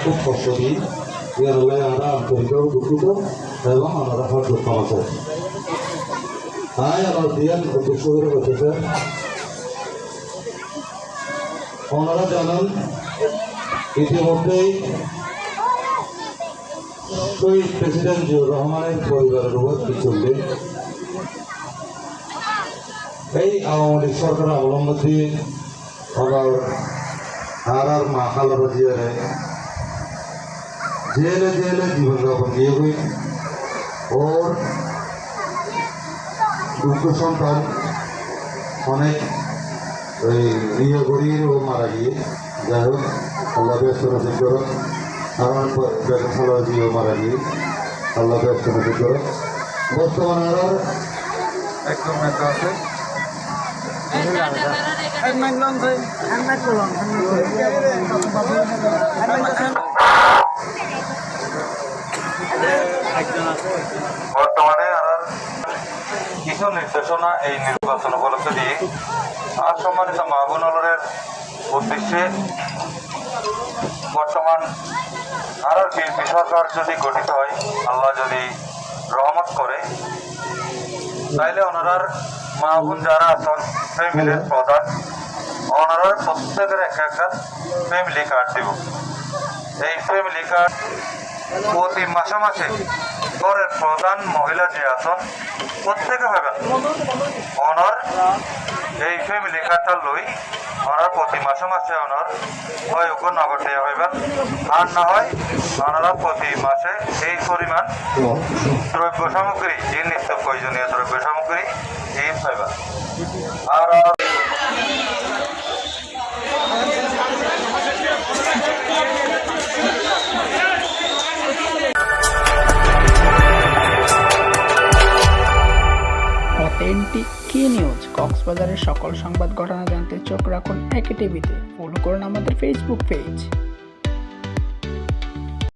খুব কষ্ট দিই আমরা আন্তরিক দুঃখিত এবং আমরা ক্ষমা চাই। আমার দিয়ান উদ্দেশ্য করে বলতেছে ওনারা জানান ইতিমধ্যেই শহীদ প্রেসিডেন্ট জিয়াউর রহমানের পরিবারের উপর কি চলবে এই আওয়ামী লীগ সরকার অবলম্বন দিয়ে আর মা খালারা জিয়ারে জেলে জেলে জীবনযাপন দিয়ে হই ওর দুঃখ সন্তান অনেক ওই বিয়ে করিয়ে ও মারা গিয়ে যাই হোক আল্লাহ ব্যস্ত নজর করো আমার বেগম খালারা জিয়াও মারা গিয়ে আল্লাহ ব্যস্ত নজর করো বর্তমানে আর একদম নেতা আছে বর্তমানে কিছু নির্দেশনা এই নির্বাচন উপলক্ষে দিয়ে আর সম্মানিত মাহবুবুলের উদ্দেশ্যে বর্তমান আর বিএনপি সরকার যদি গঠিত হয় আল্লাহ যদি রহমত করে তাইলে ওনার মাহবুব যারা আছেন ফ্যামিলির প্রধান ওনারা প্রত্যেকের একটা ফ্যামিলি কার্ড দিব। এই ফ্যামিলি কার্ড প্রতি মাসে মাসে ঘরের প্রধান মহিলা যে আছেন প্রত্যেকে হবেন ওনার এই ফ্যামিলি কার্ডটা লই ওনার প্রতি মাসে মাসে ওনার হয় ওকে নগদ দেওয়া হইবেন আর না হয় ওনারা প্রতি মাসে এই পরিমাণ দ্রব্য সামগ্রী যে নিত্য প্রয়োজনীয় দ্রব্য সামগ্রী এই পাইবেন। আর অথেন্টিক কি নিউজ কক্সবাজারের সকল সংবাদ ঘটনা জানতে চোখ রাখুন একে টিভিতে। ফলো করুন আমাদের ফেসবুক পেজ।